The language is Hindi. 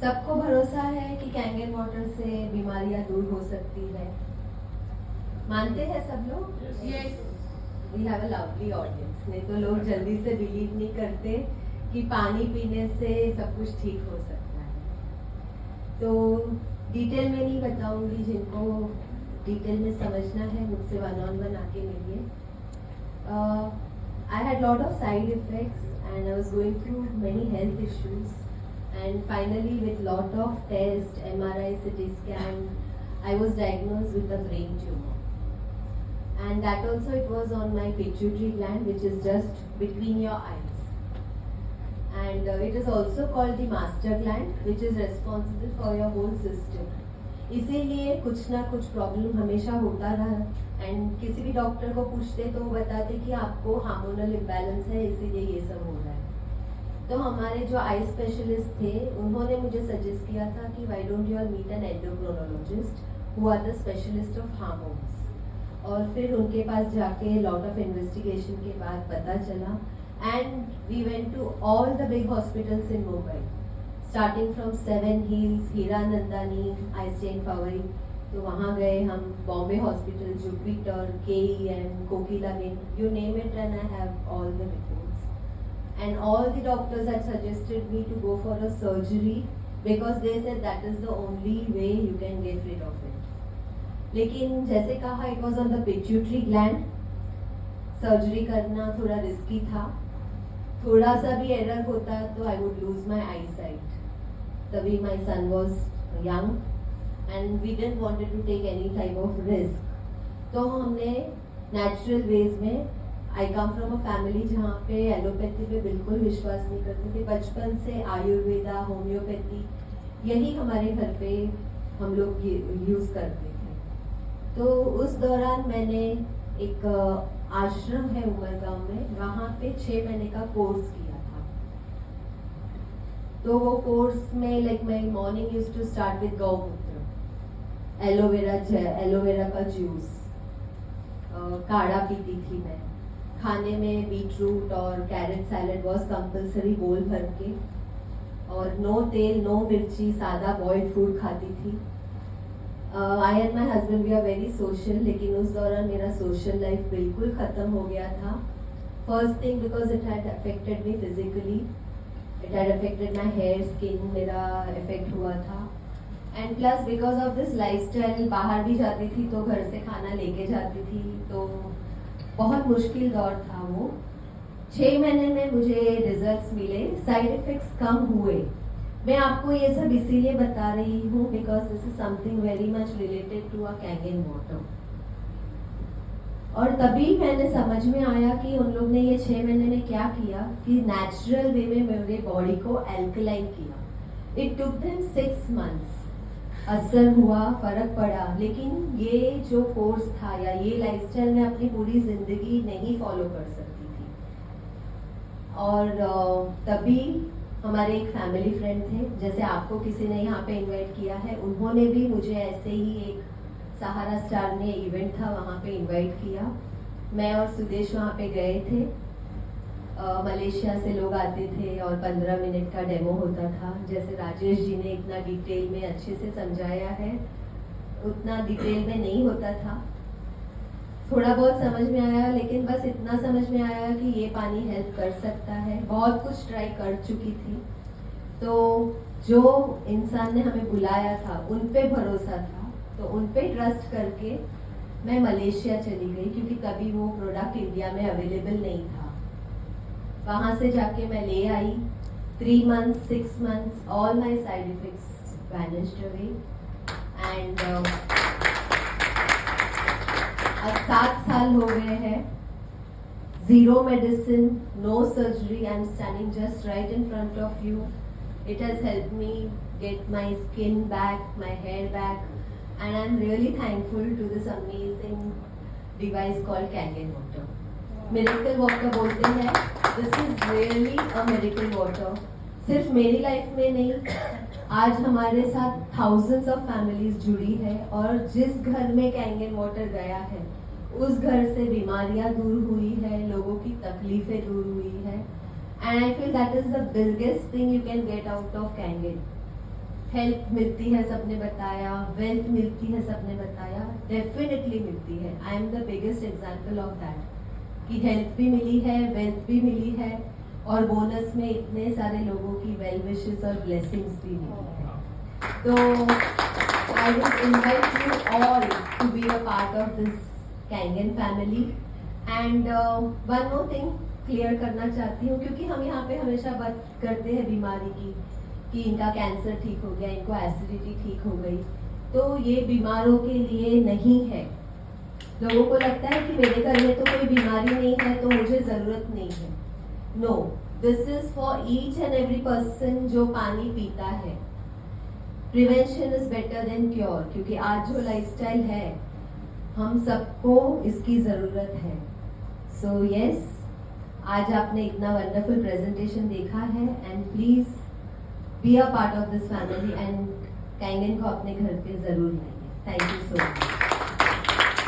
सबको भरोसा है कि कैंगन वाटर से बीमारियां दूर हो सकती है। मानते हैं सब लोग? Yes. We have a lovely audience. नहीं तो लोग जल्दी से बिलीव नहीं करते कि पानी पीने से सब कुछ ठीक हो सकता है। तो डिटेल में नहीं बताऊंगी, जिनको डिटेल में समझना है मुझसे वन ऑन वन आके मिलिए। I had lot of side effects and I was going through many health issues, and finally with lot of tests, MRI, CT scan, I was diagnosed with a brain tumor, and that also it was on my pituitary gland, which is just between your eyes, and it is also called the master gland, which is responsible for your whole system. इसीलिए कुछ ना कुछ प्रॉब्लम हमेशा होता रहा, एंड किसी भी डॉक्टर को पूछते तो वो बताते कि आपको हार्मोनल इम्बैलेंस है, इसीलिए ये सब हो रहा है। तो हमारे जो आई स्पेशलिस्ट थे उन्होंने मुझे सजेस्ट किया था कि why don't you all meet an endocrinologist who are the specialist of hormones. और फिर उनके पास जाके लॉट ऑफ इन्वेस्टिगेशन के बाद पता चला, and we went to all the big hospitals in Mumbai, starting from Seven Hills, Hiranandani, Einstein Powai. तो वहाँ गए हम, Bombay Hospital, Jupiter, KEM, Kokilaben, you name it, and I have all the reports. And all the doctors had suggested me to go for a surgery because they said that is the only way you can get rid of it. लेकिन जैसे कहा, it was on the pituitary gland. Surgery करना थोड़ा रिस्की था, थोड़ा सा भी एरर होता तो I would lose my eyesight. तभी my son was young and we didn't wanted to take any type of risk. तो हमने नेचुरल वेज में, आई कम फ्रॉम अ फैमिली जहाँ पे एलोपैथी पे बिल्कुल विश्वास नहीं करते थे। बचपन से आयुर्वेदा, होम्योपैथी, यही हमारे घर पे हम लोग यूज़ करते थे। तो उस दौरान मैंने एक आश्रम है उमरगांव में, वहाँ पे 6 महीने का कोर्स किया था। तो वो कोर्स में like my morning use to start with गौमूत्र, एलोवेरा का जूस, काढ़ा पीती थी मैं। खाने में बीटरूट और कैरेट सैलेड वॉज कंपल्सरी बोल भर के, और नो तेल, नो मिर्ची, सादा बॉइल्ड फूड खाती थी। I and my husband we are very social, लेकिन उस दौरान मेरा सोशल लाइफ बिल्कुल ख़त्म हो गया था। First thing because it had affected me physically, it had affected my hair, skin मेरा इफेक्ट हुआ था, and plus because of this lifestyle बाहर भी जाती थी तो घर से खाना लेके जाती थी, तो बहुत मुश्किल दौर था वो। 6 महीने में मुझे रिजल्ट्स मिले, साइड इफेक्ट्स कम हुए। मैं आपको ये सब इसीलिए बता रही हूँ because this is something very much related to a Kangen water. और तभी मैंने समझ में आया कि उन लोग ने ये 6 महीने में क्या किया कि नेचुरल वे में मेरे बॉडी को एल्कलाइन किया। इट टुक देम 6 months, असर हुआ, फर्क पड़ा, लेकिन ये जो कोर्स था या ये लाइफस्टाइल मैं अपनी पूरी जिंदगी नहीं फॉलो कर सकती थी। और तभी हमारे एक फैमिली फ्रेंड थे, जैसे आपको किसी ने यहाँ पे इनवाइट किया है, उन्होंने भी मुझे ऐसे ही एक सहारा स्टार में इवेंट था वहाँ पे इनवाइट किया। मैं और सुदेश वहाँ पे गए थे। मलेशिया से लोग आते थे और 15 मिनट का डेमो होता था। जैसे राजेश जी ने इतना डिटेल में अच्छे से समझाया है, उतना डिटेल में नहीं होता था। थोड़ा बहुत समझ में आया, लेकिन बस इतना समझ में आया कि ये पानी हेल्प कर सकता है। बहुत कुछ ट्राई कर चुकी थी, तो जो इंसान ने हमें बुलाया था उन पे भरोसा था, तो उन पे ट्रस्ट करके मैं मलेशिया चली गई, क्योंकि तभी वो प्रोडक्ट इंडिया में अवेलेबल नहीं था। वहाँ से जाके मैं ले आई। 3 months, 6 months, all my side effects vanished away, and अब 7 साल हो गए हैं, zero medicine, no surgery, I'm standing just right in front of you. It has helped me get my skin back, my hair back, and I'm really thankful to this amazing device called Kangen water. Miracle water बोलते हैं, this is really a miracle water. सिर्फ मेरी लाइफ में नहीं, आज हमारे साथ thousands of families जुड़ी है, और जिस घर में कैंगन वाटर गया है उस घर से बीमारियां दूर हुई है, लोगों की तकलीफें दूर हुई है, and I feel that is the biggest thing you can get out of Kangen. Help मिलती है सबने बताया, वेल्थ मिलती है सबने बताया, डेफिनेटली मिलती है। I am the biggest example of that कि हेल्थ भी मिली है, वेल्थ भी मिली है और बोनस में इतने सारे लोगों की वेल विशेस और ब्लेसिंग्स भी मिली है। तो I would invite you all to be a part of this Kangen family. And one more thing clear करना चाहती हूँ, क्योंकि हम यहाँ पे हमेशा बात करते हैं बीमारी की कि इनका कैंसर ठीक हो गया, इनको एसिडिटी ठीक हो गई, तो ये बीमारों के लिए नहीं है। लोगों को लगता है कि मेरे घर में तो कोई बीमारी नहीं है तो मुझे जरूरत नहीं है। No, this is for each and every person जो पानी पीता है। Prevention is better than cure, क्योंकि आज जो लाइफस्टाइल है हम सबको इसकी जरूरत है। सो यस, आज आपने इतना वंडरफुल प्रेजेंटेशन देखा है and please be a part of this family and Kangen को अपने घर पे जरूर लाइए। Thank you so much.